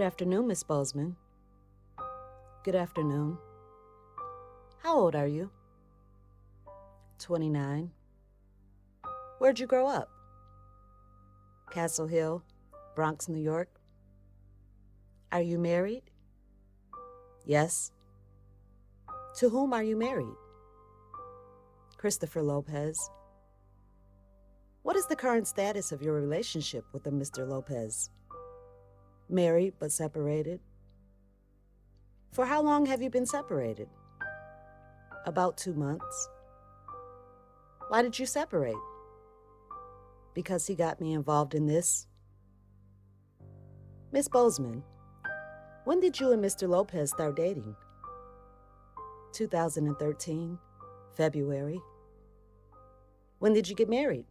afternoon, Miss Bozeman. Good afternoon. How old are you? 29. Where'd you grow up? Castle Hill, Bronx, New York. Are you married? Yes. To whom are you married? Christopher Lopez. What is the current status of your relationship with Mr. Lopez? Married but separated. For how long have you been separated? About 2 months. Why did you separate? Because he got me involved in this. Miss Bozeman, when did you and Mr. Lopez start dating? 2013, February. When did you get married?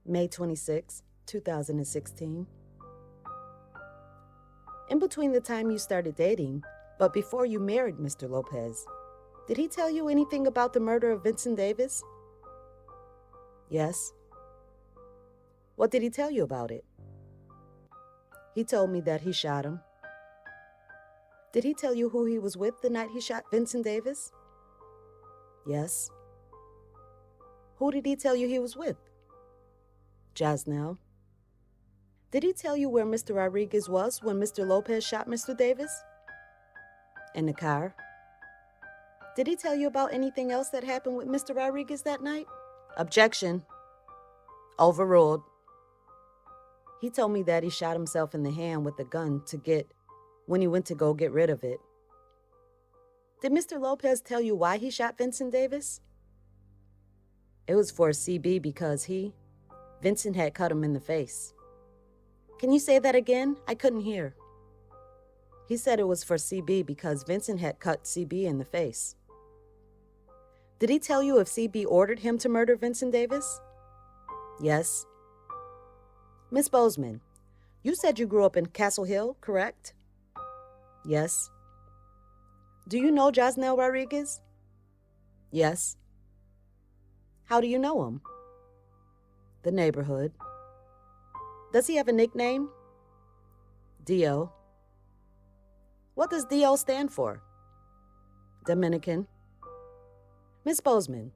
May 26, 2016. In between the time you started dating, but before you married Mr. Lopez, did he tell you anything about the murder of Vincent Davis? Yes. What did he tell you about it? He told me that he shot him. Did he tell you who he was with the night he shot Vincent Davis? Yes. Who did he tell you he was with? Jasnell. Did he tell you where Mr. Rodriguez was when Mr. Lopez shot Mr. Davis? In the car. Did he tell you about anything else that happened with Mr. Rodriguez that night? Objection. Overruled. He told me that he shot himself in the hand with a gun when he went to go get rid of it. Did Mr. Lopez tell you why he shot Vincent Davis? It was for CB because Vincent had cut him in the face. Can you say that again? I couldn't hear. He said it was for CB because Vincent had cut CB in the face. Did he tell you if CB ordered him to murder Vincent Davis? Yes. Miss Bozeman, you said you grew up in Castle Hill, correct? Yes. Do you know Jasnell Rodriguez? Yes. How do you know him? The neighborhood. Does he have a nickname? Dio. What does Dio stand for? Dominican. Miss Bozeman,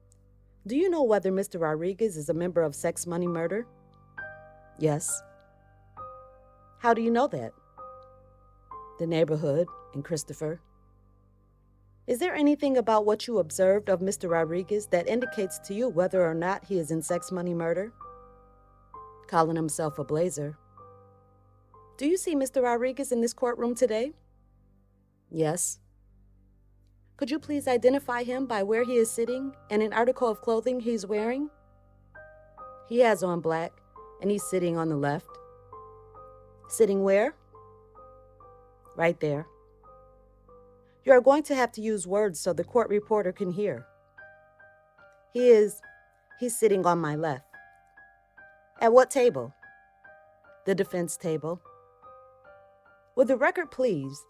do you know whether Mr. Rodriguez is a member of Sex Money Murder? Yes. How do you know that? The neighborhood and Christopher. Is there anything about what you observed of Mr. Rodriguez that indicates to you whether or not he is in Sex Money Murder? Calling himself a blazer. Do you see Mr. Rodriguez in this courtroom today? Yes. Could you please identify him by where he is sitting and an article of clothing he's wearing? He has on black, and he's sitting on the left. Sitting where? Right there. You are going to have to use words so the court reporter can hear. He's sitting on my left. At what table? The defense table. Would the record please,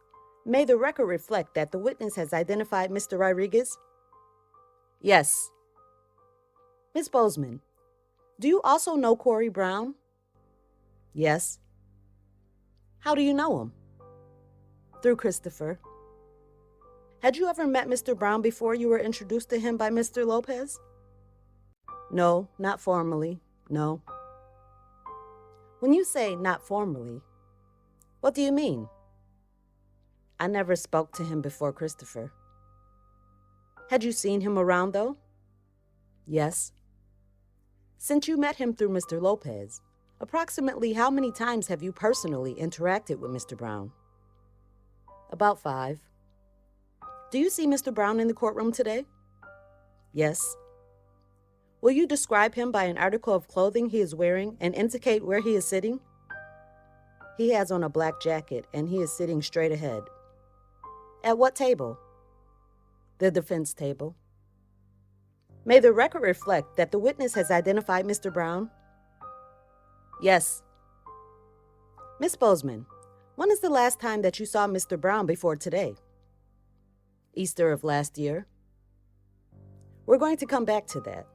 may the record reflect that the witness has identified Mr. Rodriguez? Yes. Ms. Bozeman, do you also know Corey Brown? Yes. How do you know him? Through Christopher. Had you ever met Mr. Brown before you were introduced to him by Mr. Lopez? No, not formally, no. When you say not formally, what do you mean? I never spoke to him before Christopher. Had you seen him around, though? Yes. Since you met him through Mr. Lopez, approximately how many times have you personally interacted with Mr. Brown? About 5. Do you see Mr. Brown in the courtroom today? Yes. Will you describe him by an article of clothing he is wearing and indicate where he is sitting? He has on a black jacket and he is sitting straight ahead. At what table? The defense table. May the record reflect that the witness has identified Mr. Brown? Yes. Miss Bozeman, when is the last time that you saw Mr. Brown before today? Easter of last year. We're going to come back to that.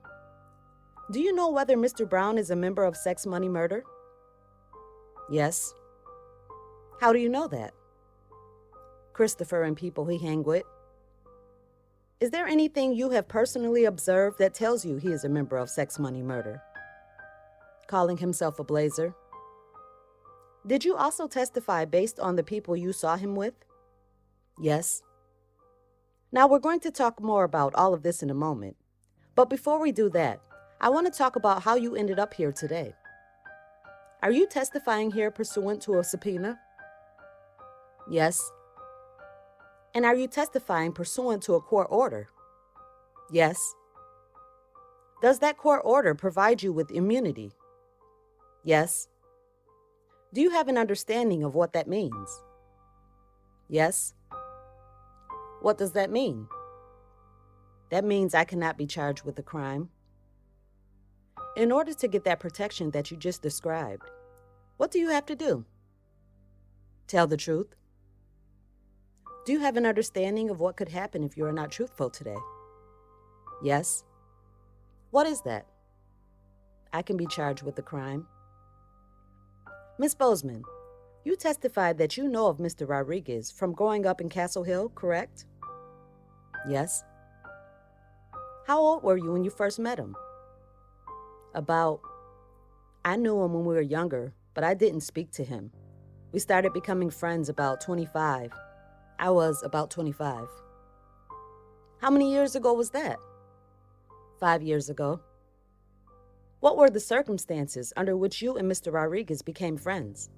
Do you know whether Mr. Brown is a member of Sex Money Murder? Yes. How do you know that? Christopher and people he hang with. Is there anything you have personally observed that tells you he is a member of Sex Money Murder? Calling himself a blazer. Did you also testify based on the people you saw him with? Yes. Now we're going to talk more about all of this in a moment. But before we do that, I want to talk about how you ended up here today. Are you testifying here pursuant to a subpoena? Yes. And are you testifying pursuant to a court order? Yes. Does that court order provide you with immunity? Yes. Do you have an understanding of what that means? Yes. What does that mean? That means I cannot be charged with a crime. In order to get that protection that you just described, what do you have to do? Tell the truth. Do you have an understanding of what could happen if you are not truthful today? Yes. What is that? I can be charged with a crime. Ms. Bozeman, you testified that you know of Mr. Rodriguez from growing up in Castle Hill, correct? Yes. How old were you when you first met him? I knew him when we were younger, but I didn't speak to him. We started becoming friends about 25. I was about 25. How many years ago was that? 5 years ago. What were the circumstances under which you and Mr. Rodriguez became friends?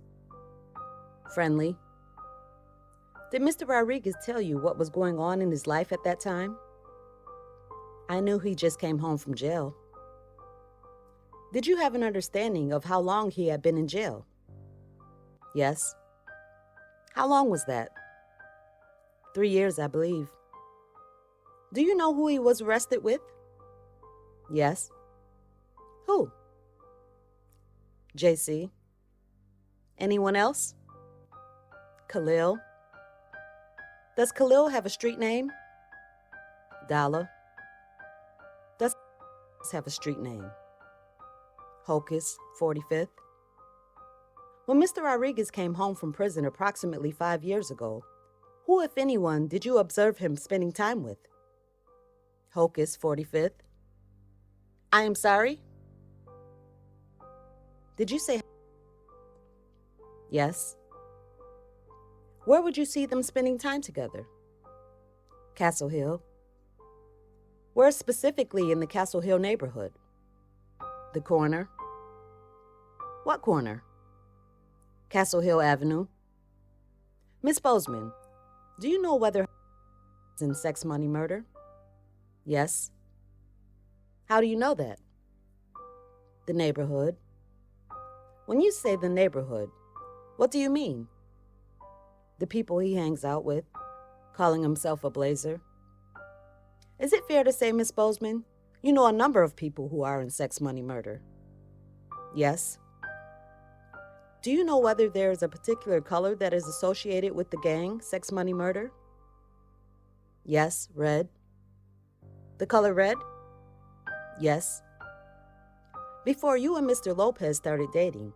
Friendly. Did Mr. Rodriguez tell you what was going on in his life at that time? I knew he just came home from jail. Did you have an understanding of how long he had been in jail? Yes. How long was that? 3 years, I believe. Do you know who he was arrested with? Yes. Who? JC. Anyone else? Khalil. Does Khalil have a street name? Dollar. Does have a street name? Hocus, 45th. When Mr. Rodriguez came home from prison approximately 5 years ago, who, if anyone, did you observe him spending time with? Hocus, 45th. I am sorry? Did you say? Yes. Where would you see them spending time together? Castle Hill. Where specifically in the Castle Hill neighborhood? The corner. What corner? Castle Hill Avenue. Miss Bozeman, do you know whether it's in Sex Money Murder? Yes. How do you know that? The neighborhood. When you say the neighborhood, what do you mean? The people he hangs out with, calling himself a blazer. Is it fair to say, Miss Bozeman, you know a number of people who are in Sex Money Murder? Yes. Do you know whether there is a particular color that is associated with the gang, Sex Money Murder? Yes, red. The color red? Yes. Before you and Mr. Lopez started dating,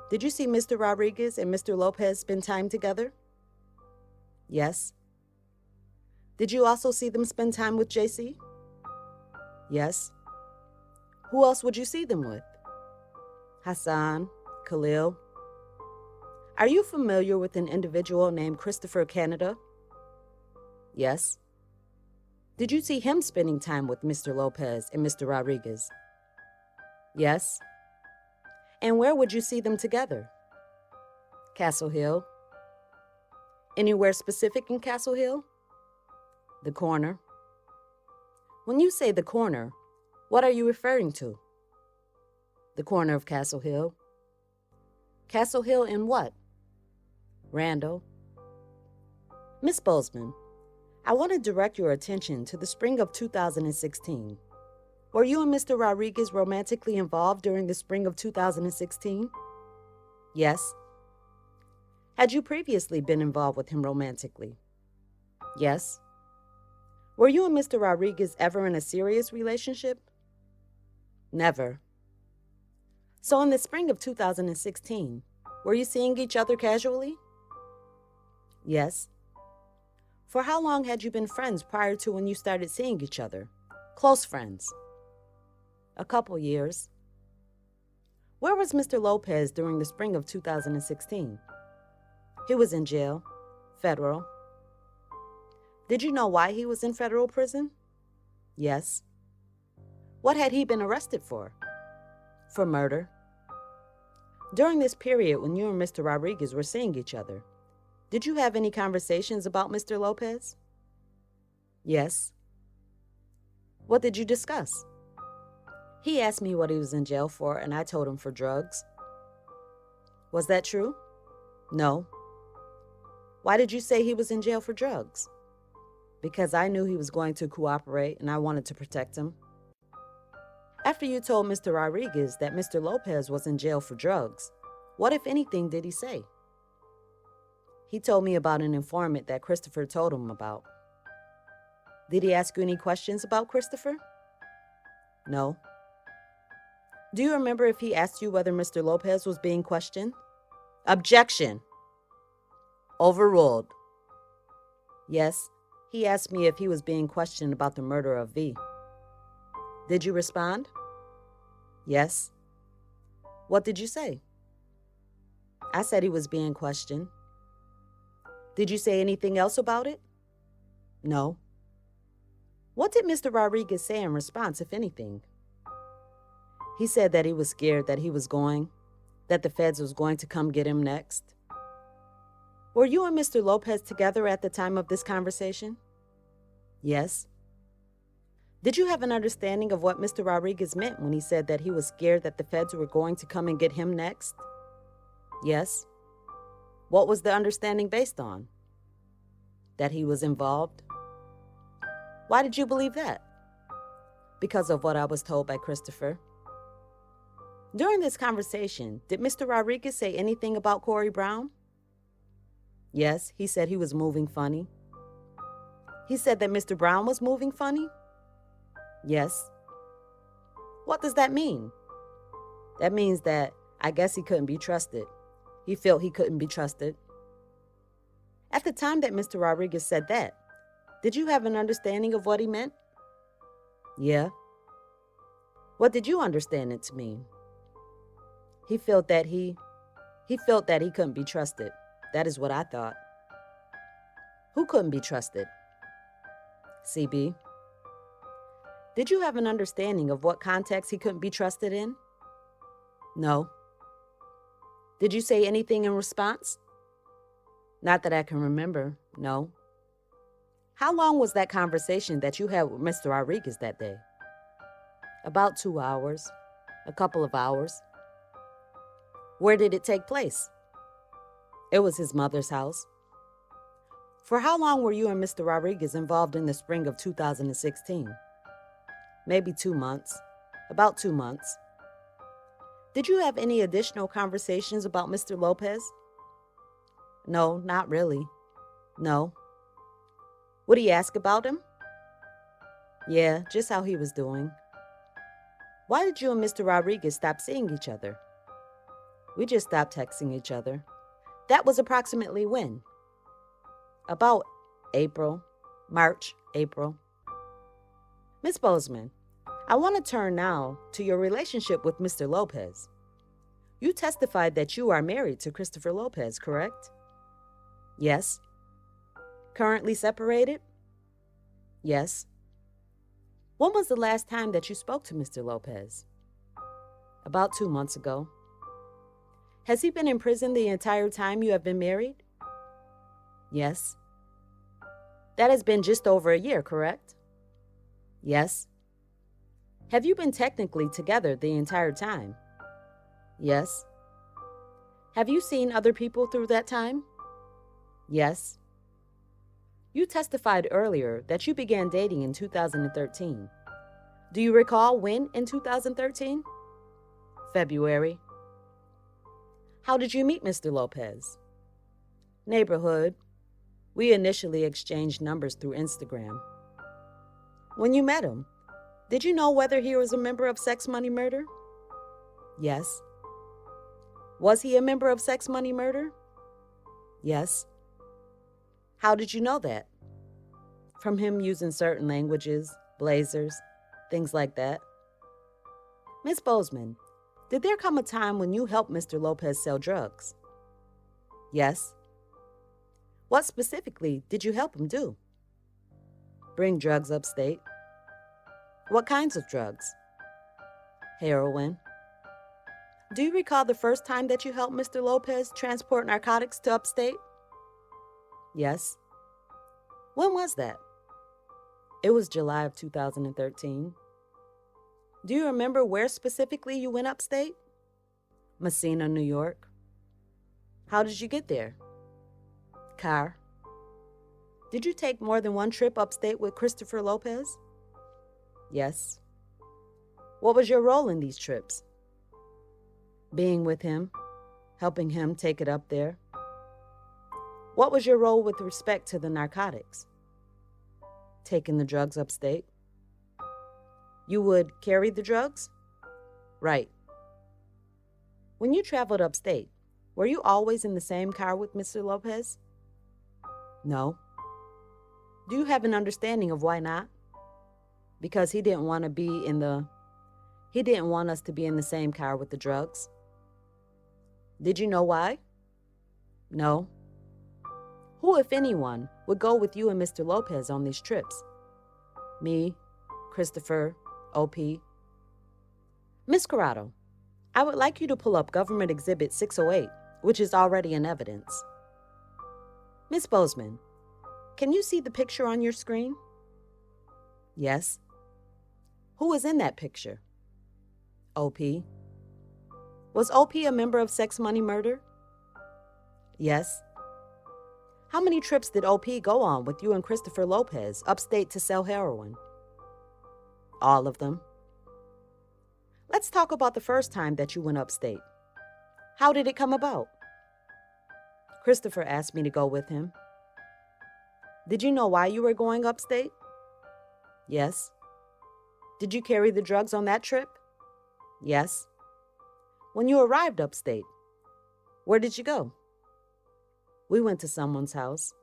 did you see Mr. Rodriguez and Mr. Lopez spend time together? Yes. Did you also see them spend time with JC? Yes. Who else would you see them with? Hassan, Khalil. Are you familiar with an individual named Christopher Canada? Yes. Did you see him spending time with Mr. Lopez and Mr. Rodriguez? Yes. And where would you see them together? Castle Hill. Anywhere specific in Castle Hill? The corner. When you say the corner, what are you referring to? The corner of Castle Hill. Castle Hill in what? Randall. Miss Bozeman, I want to direct your attention to the spring of 2016. Were you and Mr. Rodriguez romantically involved during the spring of 2016? Yes. Had you previously been involved with him romantically? Yes. Were you and Mr. Rodriguez ever in a serious relationship? Never. So in the spring of 2016, were you seeing each other casually? Yes. For how long had you been friends prior to when you started seeing each other? Close friends. A couple years. Where was Mr. Lopez during the spring of 2016? He was in jail. Federal. Did you know why he was in federal prison? Yes. What had he been arrested for? For murder. During this period when you and Mr. Rodriguez were seeing each other, did you have any conversations about Mr. Lopez? Yes. What did you discuss? He asked me what he was in jail for, and I told him for drugs. Was that true? No. Why did you say he was in jail for drugs? Because I knew he was going to cooperate and I wanted to protect him. After you told Mr. Rodriguez that Mr. Lopez was in jail for drugs, what, if anything, did he say? He told me about an informant that Christopher told him about. Did he ask you any questions about Christopher? No. Do you remember if he asked you whether Mr. Lopez was being questioned? Objection. Overruled. Yes, he asked me if he was being questioned about the murder of V. Did you respond? Yes. What did you say? I said he was being questioned. Did you say anything else about it? No. What did Mr. Rodriguez say in response, if anything? He said that he was scared that the feds was going to come get him next. Were you and Mr. Lopez together at the time of this conversation? Yes. Did you have an understanding of what Mr. Rodriguez meant when he said that he was scared that the feds were going to come and get him next? Yes. What was the understanding based on? That he was involved. Why did you believe that? Because of what I was told by Christopher. During this conversation, did Mr. Rodriguez say anything about Corey Brown? Yes, he said he was moving funny. He said that Mr. Brown was moving funny? Yes. What does that mean? That means that I guess he couldn't be trusted. He felt he couldn't be trusted. At the time that Mr. Rodriguez said that, did you have an understanding of what he meant? Yeah. What did you understand it to mean? He felt that he couldn't be trusted. That is what I thought. Who couldn't be trusted? CB. Did you have an understanding of what context he couldn't be trusted in? No. Did you say anything in response? Not that I can remember, no. How long was that conversation that you had with Mr. Rodriguez that day? About 2 hours, a couple of hours. Where did it take place? It was his mother's house. For how long were you and Mr. Rodriguez involved in the spring of 2016? Maybe 2 months. About 2 months. Did you have any additional conversations about Mr. Lopez? No, not really. No. Would he ask about him? Yeah, just how he was doing. Why did you and Mr. Rodriguez stop seeing each other? We just stopped texting each other. That was approximately when? About March, April. Miss Bozeman, I want to turn now to your relationship with Mr. Lopez. You testified that you are married to Christopher Lopez, correct? Yes. Currently separated? Yes. When was the last time that you spoke to Mr. Lopez? About 2 months ago. Has he been in prison the entire time you have been married? Yes. That has been just over a year, correct? Yes. Have you been technically together the entire time? Yes. Have you seen other people through that time? Yes. You testified earlier that you began dating in 2013. Do you recall when in 2013? February. How did you meet Mr. Lopez? Neighborhood. We initially exchanged numbers through Instagram. When you met him, did you know whether he was a member of Sex Money Murder? Yes. Was he a member of Sex Money Murder? Yes. How did you know that? From him using certain languages, blazers, things like that. Miss Bozeman, did there come a time when you helped Mr. Lopez sell drugs? Yes. What specifically did you help him do? Bring drugs upstate. What kinds of drugs? Heroin. Do you recall the first time that you helped Mr. Lopez transport narcotics to upstate? Yes. When was that? It was July of 2013. Do you remember where specifically you went upstate? Messina, New York. How did you get there? Car. Did you take more than one trip upstate with Christopher Lopez? Yes. What was your role in these trips? Being with him, helping him take it up there. What was your role with respect to the narcotics? Taking the drugs upstate. You would carry the drugs? Right. When you traveled upstate, were you always in the same car with Mr. Lopez? No. Do you have an understanding of why not? Because he didn't want us to be in the same car with the drugs. Did you know why? No. Who, if anyone, would go with you and Mr. Lopez on these trips? Me, Christopher, OP. Miss Corrado, I would like you to pull up Government Exhibit 608, which is already in evidence. Miss Bozeman, can you see the picture on your screen? Yes. Who is in that picture? OP. Was OP a member of Sex Money Murder? Yes. How many trips did OP go on with you and Christopher Lopez upstate to sell heroin? All of them. Let's talk about the first time that you went upstate. How did it come about? Christopher asked me to go with him. Did you know why you were going upstate? Yes. Did you carry the drugs on that trip? Yes. When you arrived upstate, where did you go? We went to someone's house.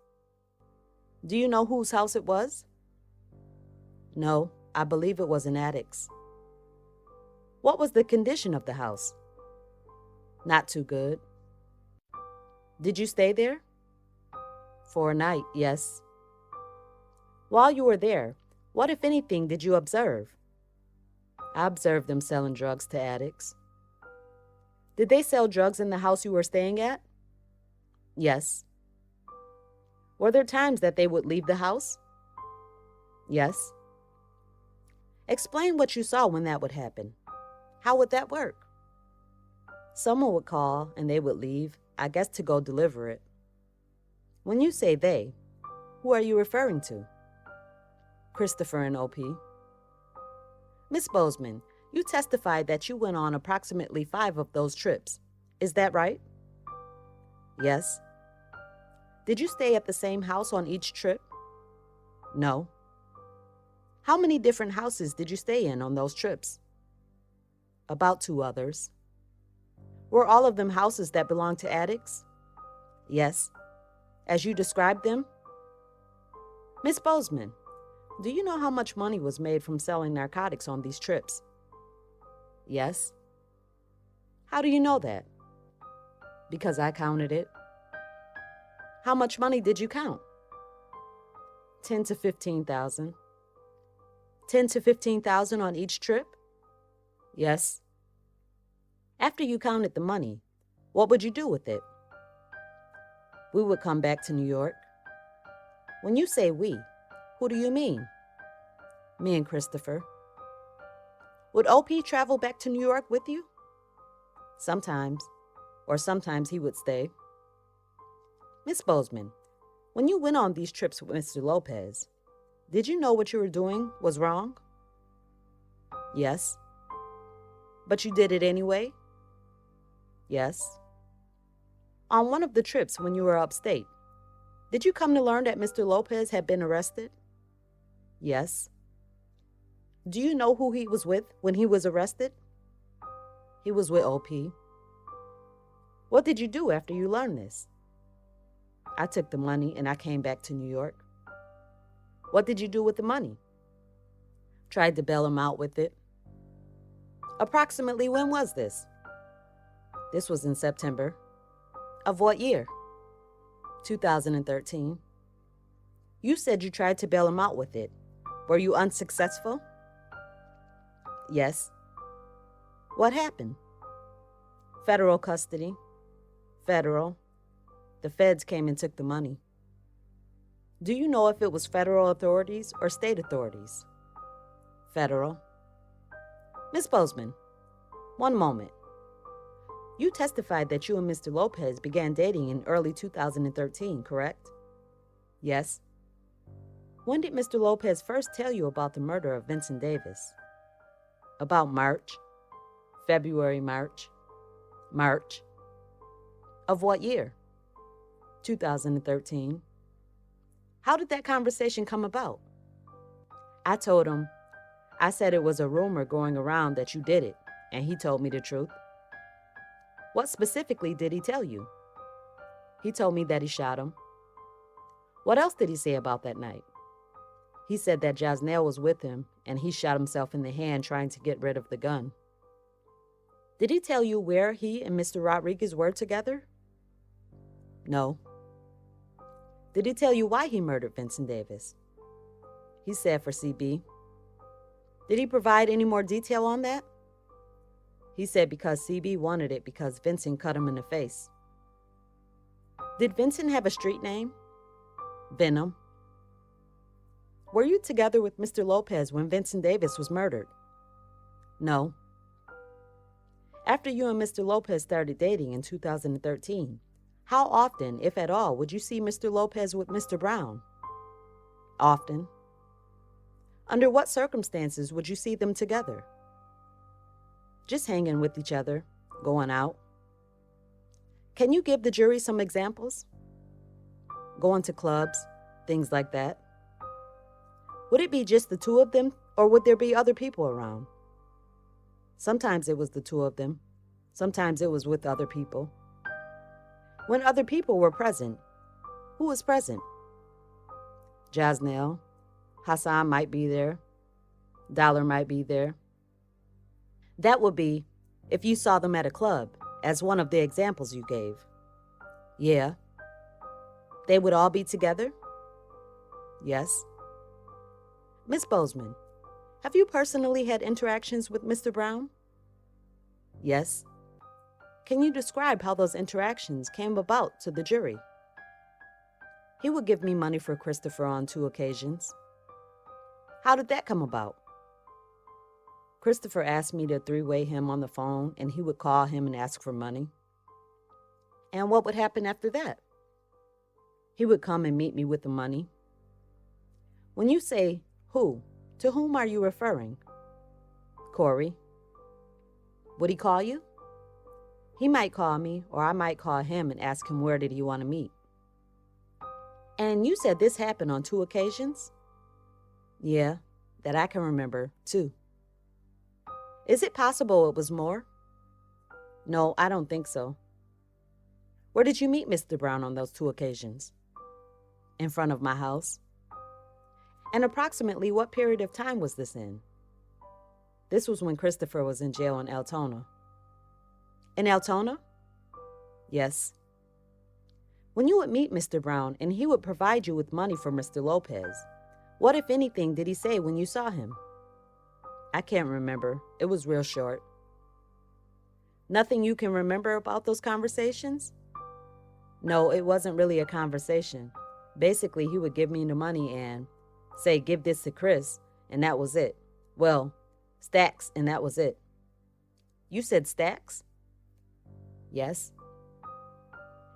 Do you know whose house it was? No, I believe it was an addict's. What was the condition of the house? Not too good. Did you stay there? For a night, yes. While you were there, what, if anything, did you observe? I observed them selling drugs to addicts. Did they sell drugs in the house you were staying at? Yes. Were there times that they would leave the house? Yes. Explain what you saw when that would happen. How would that work? Someone would call and they would leave, I guess to go deliver it. When you say they, who are you referring to? Christopher and OP. Miss Bozeman, you testified that you went on approximately 5 of those trips. Is that right? Yes. Did you stay at the same house on each trip? No. How many different houses did you stay in on those trips? About 2 others. Were all of them houses that belonged to addicts? Yes. As you described them? Miss Bozeman, do you know how much money was made from selling narcotics on these trips? Yes. How do you know that? Because I counted it. How much money did you count? 10 to 15,000. 10 to 15,000 on each trip? Yes. After you counted the money, what would you do with it? We would come back to New York. When you say we, who do you mean? Me and Christopher. Would OP travel back to New York with you? Sometimes, or sometimes he would stay. Miss Bozeman, when you went on these trips with Mr. Lopez, did you know what you were doing was wrong? Yes. But you did it anyway? Yes. On one of the trips when you were upstate, did you come to learn that Mr. Lopez had been arrested? Yes. Do you know who he was with when he was arrested? He was with OP. What did you do after you learned this? I took the money and I came back to New York. What did you do with the money? Tried to bail him out with it. Approximately when was this? This was in September. Of what year? 2013. You said you tried to bail him out with it. Were you unsuccessful? Yes. What happened? Federal custody. Federal. The feds came and took the money. Do you know if it was federal authorities or state authorities? Federal. Miss Bozeman, one moment. You testified that you and Mr. Lopez began dating in early 2013, correct? Yes. When did Mr. Lopez first tell you about the murder of Vincent Davis? About March. February, March. March. Of what year? 2013. How did that conversation come about? I told him, I said it was a rumor going around that you did it, and he told me the truth. What specifically did he tell you? He told me that he shot him. What else did he say about that night? He said that Jasnell was with him, and he shot himself in the hand trying to get rid of the gun. Did he tell you where he and Mr. Rodriguez were together? No. Did he tell you why he murdered Vincent Davis? He said for CB. Did he provide any more detail on that? He said because CB wanted it because Vincent cut him in the face. Did Vincent have a street name? Venom. Were you together with Mr. Lopez when Vincent Davis was murdered? No. After you and Mr. Lopez started dating in 2013, how often, if at all, would you see Mr. Lopez with Mr. Brown? Often. Under what circumstances would you see them together? Just hanging with each other, going out. Can you give the jury some examples? Going to clubs, things like that. Would it be just the two of them, or would there be other people around? Sometimes it was the two of them. Sometimes it was with other people. When other people were present, who was present? Jasnell. Hassan might be there. Dollar might be there. That would be if you saw them at a club, as one of the examples you gave. Yeah. They would all be together? Yes. Miss Bozeman, have you personally had interactions with Mr. Brown? Yes. Can you describe how those interactions came about to the jury? He would give me money for Christopher on 2 occasions. How did that come about? Christopher asked me to 3-way him on the phone, and he would call him and ask for money. And what would happen after that? He would come and meet me with the money. When you say who, to whom are you referring? Corey. Would he call you? He might call me, or I might call him and ask him where did he want to meet. And you said this happened on 2 occasions? Yeah, that I can remember, 2. Is it possible it was more? No, I don't think so. Where did you meet Mr. Brown on those 2 occasions? In front of my house. And approximately what period of time was this in? This was when Christopher was in jail in Altona. In Altona? Yes. When you would meet Mr. Brown and he would provide you with money for Mr. Lopez, what, if anything, did he say when you saw him? I can't remember. It was real short. Nothing you can remember about those conversations? No, it wasn't really a conversation. Basically, he would give me the money and say, give this to Chris, and that was it. Well, stacks, and that was it. You said stacks? Yes.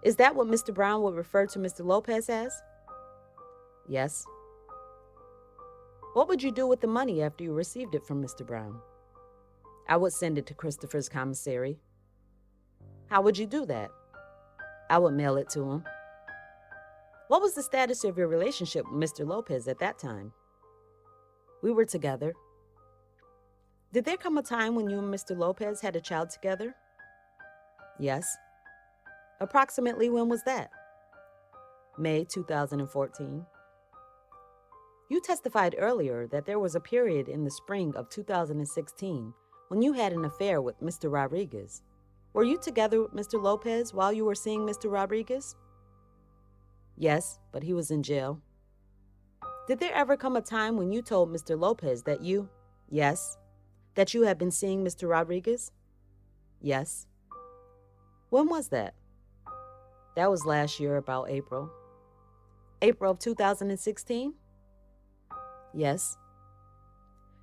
Is that what Mr. Brown would refer to Mr. Lopez as? Yes. What would you do with the money after you received it from Mr. Brown? I would send it to Christopher's commissary. How would you do that? I would mail it to him. What was the status of your relationship with Mr. Lopez at that time? We were together. Did there come a time when you and Mr. Lopez had a child together? Yes. Approximately when was that? May 2014. You testified earlier that there was a period in the spring of 2016 when you had an affair with Mr. Rodriguez. Were you together with Mr. Lopez while you were seeing Mr. Rodriguez? Yes, but he was in jail. Did there ever come a time when you told Mr. Lopez that you had been seeing Mr. Rodriguez? Yes. When was that? That was last year, about April. April of 2016? Yes.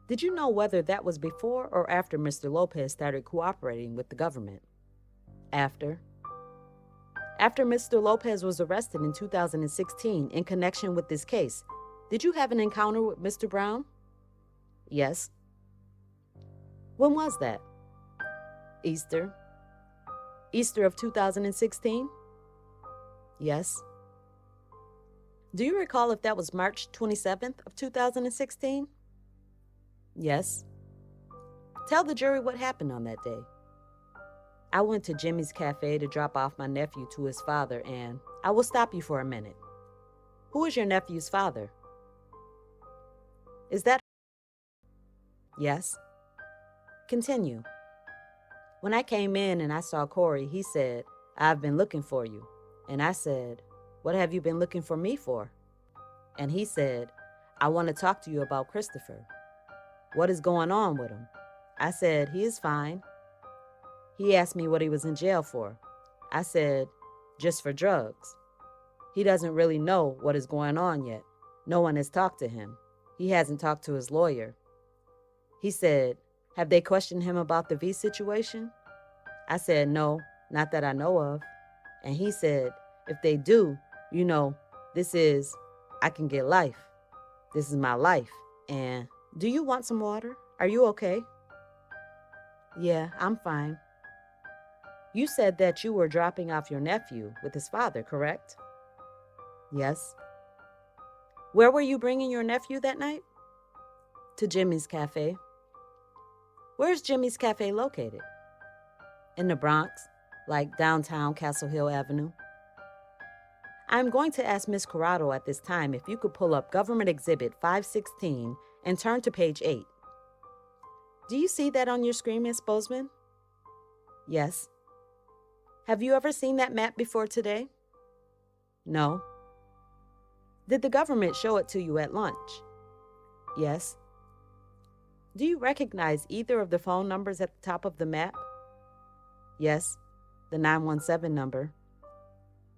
Did you know whether that was before or after Mr. Lopez started cooperating with the government? After. After Mr. Lopez was arrested in 2016 in connection with this case, did you have an encounter with Mr. Brown? Yes. When was that? Easter. Easter of 2016? Yes. Do you recall if that was March 27th of 2016? Yes. Tell the jury what happened on that day. I went to Jimmy's Cafe to drop off my nephew to his father, and I will stop you for a minute. Who is your nephew's father? Is that? Yes. Continue. When I came in and I saw Corey, he said, "I've been looking for you." And I said, "What have you been looking for me for?" And he said, "I want to talk to you about Christopher. What is going on with him?" I said, "He is fine." He asked me what he was in jail for. I said, "Just for drugs." He doesn't really know what is going on yet. No one has talked to him. He hasn't talked to his lawyer. He said, "Have they questioned him about the V situation?" I said, "No, not that I know of." And he said, "If they do, I can get life. This is my life. And do you want some water? Are you okay?" "Yeah, I'm fine." You said that you were dropping off your nephew with his father, correct? Yes. Where were you bringing your nephew that night? To Jimmy's Cafe. Where's Jimmy's Cafe located? In the Bronx, like downtown Castle Hill Avenue. I'm going to ask Ms. Corrado at this time if you could pull up Government Exhibit 516 and turn to page 8. Do you see that on your screen, Ms. Bozeman? Yes. Have you ever seen that map before today? No. Did the government show it to you at lunch? Yes. Do you recognize either of the phone numbers at the top of the map? Yes, the 917 number.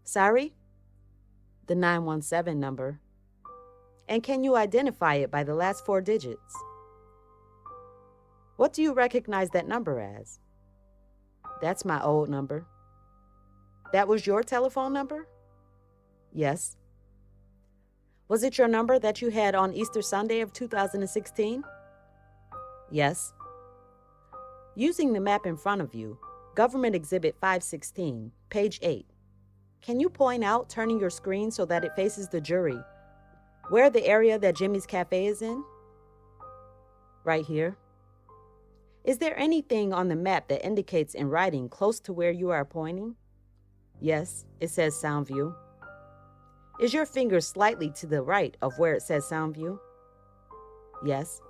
Sorry? The 917 number. And can you identify it by the last 4 digits? What do you recognize that number as? That's my old number. That was your telephone number? Yes. Was it your number that you had on Easter Sunday of 2016? Yes. Using the map in front of you, Government Exhibit 516, page 8. Can you point out, turning your screen so that it faces the jury, where the area that Jimmy's Cafe is in? Right here. Is there anything on the map that indicates in writing close to where you are pointing? Yes, it says Soundview. Is your finger slightly to the right of where it says Soundview? Yes.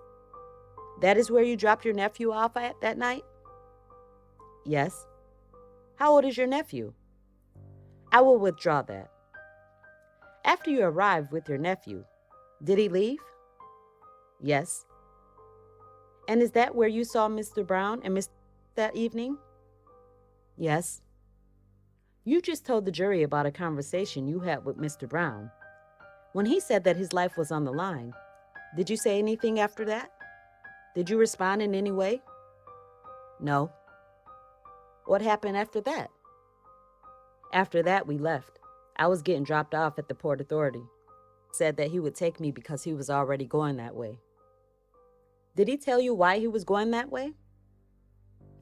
That is where you dropped your nephew off at that night? Yes. How old is your nephew? I will withdraw that. After you arrived with your nephew, did he leave? Yes. And is that where you saw Mr. Brown and Mr. that evening? Yes. You just told the jury about a conversation you had with Mr. Brown. When he said that his life was on the line, did you say anything after that? Did you respond in any way? No. What happened after that? After that, we left. I was getting dropped off at the Port Authority. Said that he would take me because he was already going that way. Did he tell you why he was going that way?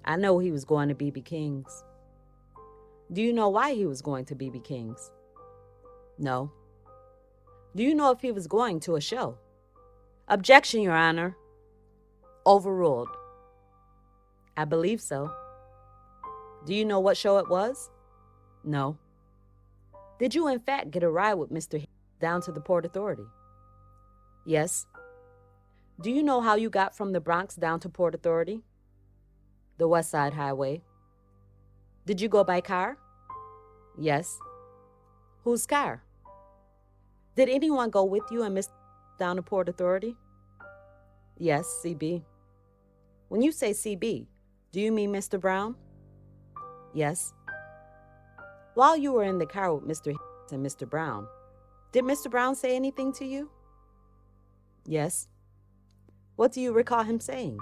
I know he was going to B.B. King's. Do you know why he was going to B.B. King's? No. Do you know if he was going to a show? Objection, Your Honor. Overruled. I believe so. Do you know what show it was? No. Did you in fact get a ride with Mr. down to the Port Authority? Yes. Do you know how you got from the Bronx down to Port Authority? The West Side Highway. Did you go by car? Yes. Whose car? Did anyone go with you and Mr. down to Port Authority? Yes, CB. When you say CB, do you mean Mr. Brown? Yes. While you were in the car with Mr. and Mr. Brown, did Mr. Brown say anything to you? Yes. What do you recall him saying?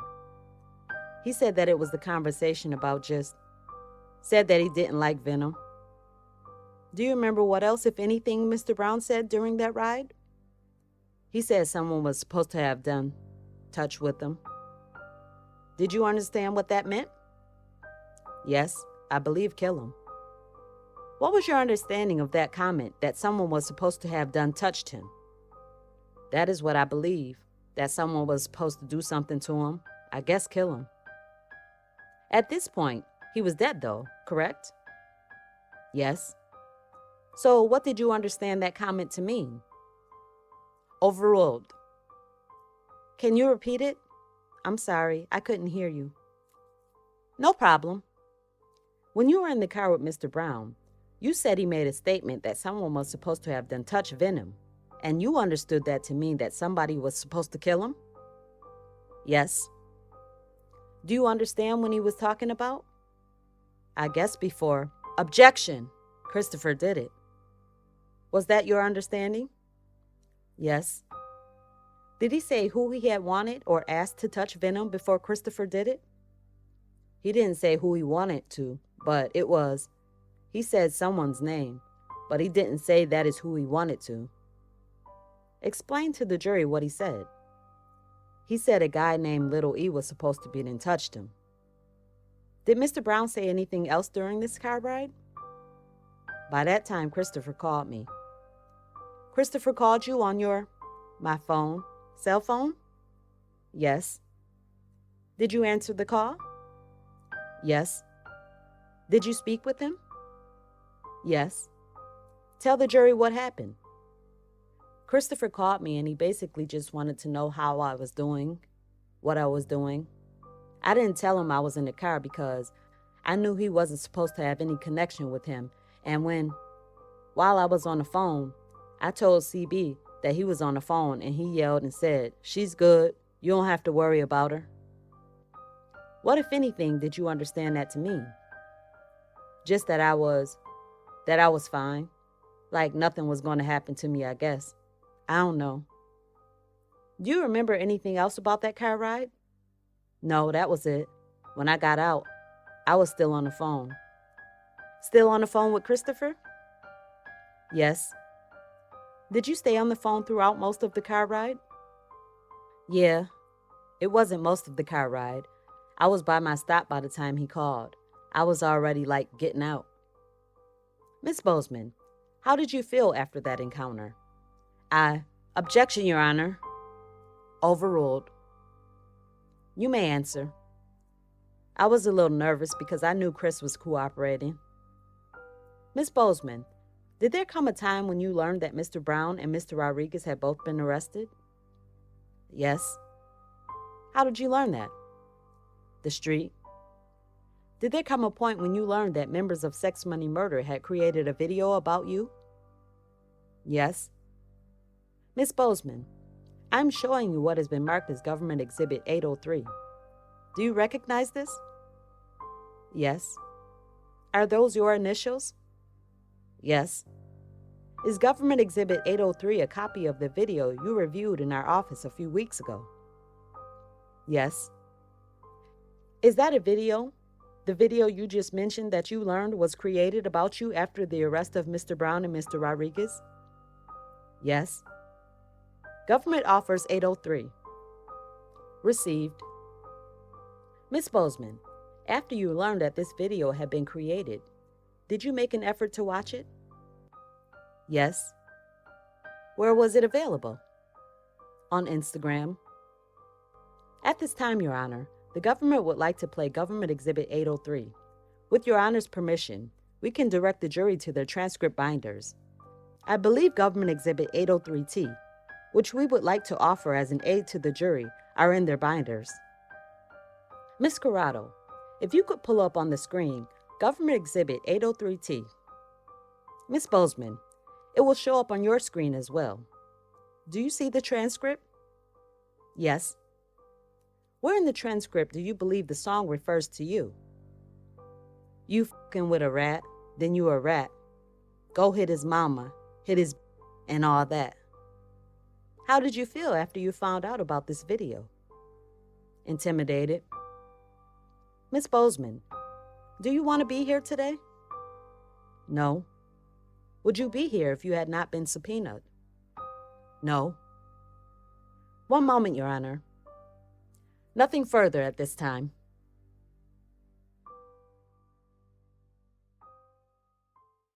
He said that it was the conversation about said that he didn't like venom. Do you remember what else, if anything, Mr. Brown said during that ride? He said someone was supposed to have done touch with him. Did you understand what that meant? Yes, I believe kill him. What was your understanding of that comment that someone was supposed to have done touched him? That is what I believe, that someone was supposed to do something to him, I guess kill him. At this point, he was dead though, correct? Yes. So what did you understand that comment to mean? Overruled. Can you repeat it? I'm sorry, I couldn't hear you. No problem. When you were in the car with Mr. Brown, you said he made a statement that someone was supposed to have done touch venom, and you understood that to mean that somebody was supposed to kill him? Yes. Do you understand what he was talking about? I guess before. Objection! Christopher did it. Was that your understanding? Yes. Did he say who he had wanted or asked to touch venom before Christopher did it? He didn't say who he wanted to, but he said someone's name, but he didn't say that is who he wanted to. Explain to the jury what he said. He said a guy named Little E was supposed to be and touched him. Did Mr. Brown say anything else during this car ride? By that time, Christopher called me. Christopher called you on my phone, cell phone? Yes. Did you answer the call? Yes. Did you speak with him? Yes. Tell the jury what happened. Christopher called me and he basically just wanted to know how I was doing, what I was doing. I didn't tell him I was in the car because I knew he wasn't supposed to have any connection with him. And while I was on the phone, I told CB that he was on the phone and he yelled and said, "She's good. You don't have to worry about her." What, if anything, did you understand that to mean? Just that I was fine. Like nothing was going to happen to me, I guess. I don't know. Do you remember anything else about that car ride? No, that was it. When I got out, I was still on the phone. Still on the phone with Christopher? Yes. Did you stay on the phone throughout most of the car ride? Yeah. It wasn't most of the car ride. I was by my stop by the time he called. I was already getting out. Miss Bozeman, how did you feel after that encounter? Objection, Your Honor. Overruled. You may answer. I was a little nervous because I knew Chris was cooperating. Miss Bozeman, did there come a time when you learned that Mr. Brown and Mr. Rodriguez had both been arrested? Yes. How did you learn that? The street. Did there come a point when you learned that members of Sex Money Murder had created a video about you? Yes. Miss Bozeman, I'm showing you what has been marked as Government Exhibit 803. Do you recognize this? Yes. Are those your initials? Yes. Is Government Exhibit 803 a copy of the video you reviewed in our office a few weeks ago? Yes. Is that a video? The video you just mentioned that you learned was created about you after the arrest of Mr. Brown and Mr. Rodriguez? Yes. Government offers 803. Received. Miss Bozeman, after you learned that this video had been created, did you make an effort to watch it? Yes. Where was it available? On Instagram. At this time, Your Honor, the government would like to play Government Exhibit 803. With Your Honor's permission, we can direct the jury to their transcript binders. I believe Government Exhibit 803T, which we would like to offer as an aid to the jury, are in their binders. Ms. Corrado, if you could pull up on the screen Government Exhibit 803T. Ms. Bozeman, it will show up on your screen as well. Do you see the transcript? Yes. Where in the transcript do you believe the song refers to you? You fucking with a rat, then you a rat. Go hit his mama, hit his and all that. How did you feel after you found out about this video? Intimidated. Ms. Bozeman, do you want to be here today? No. Would you be here if you had not been subpoenaed? No. One moment, Your Honor. Nothing further at this time.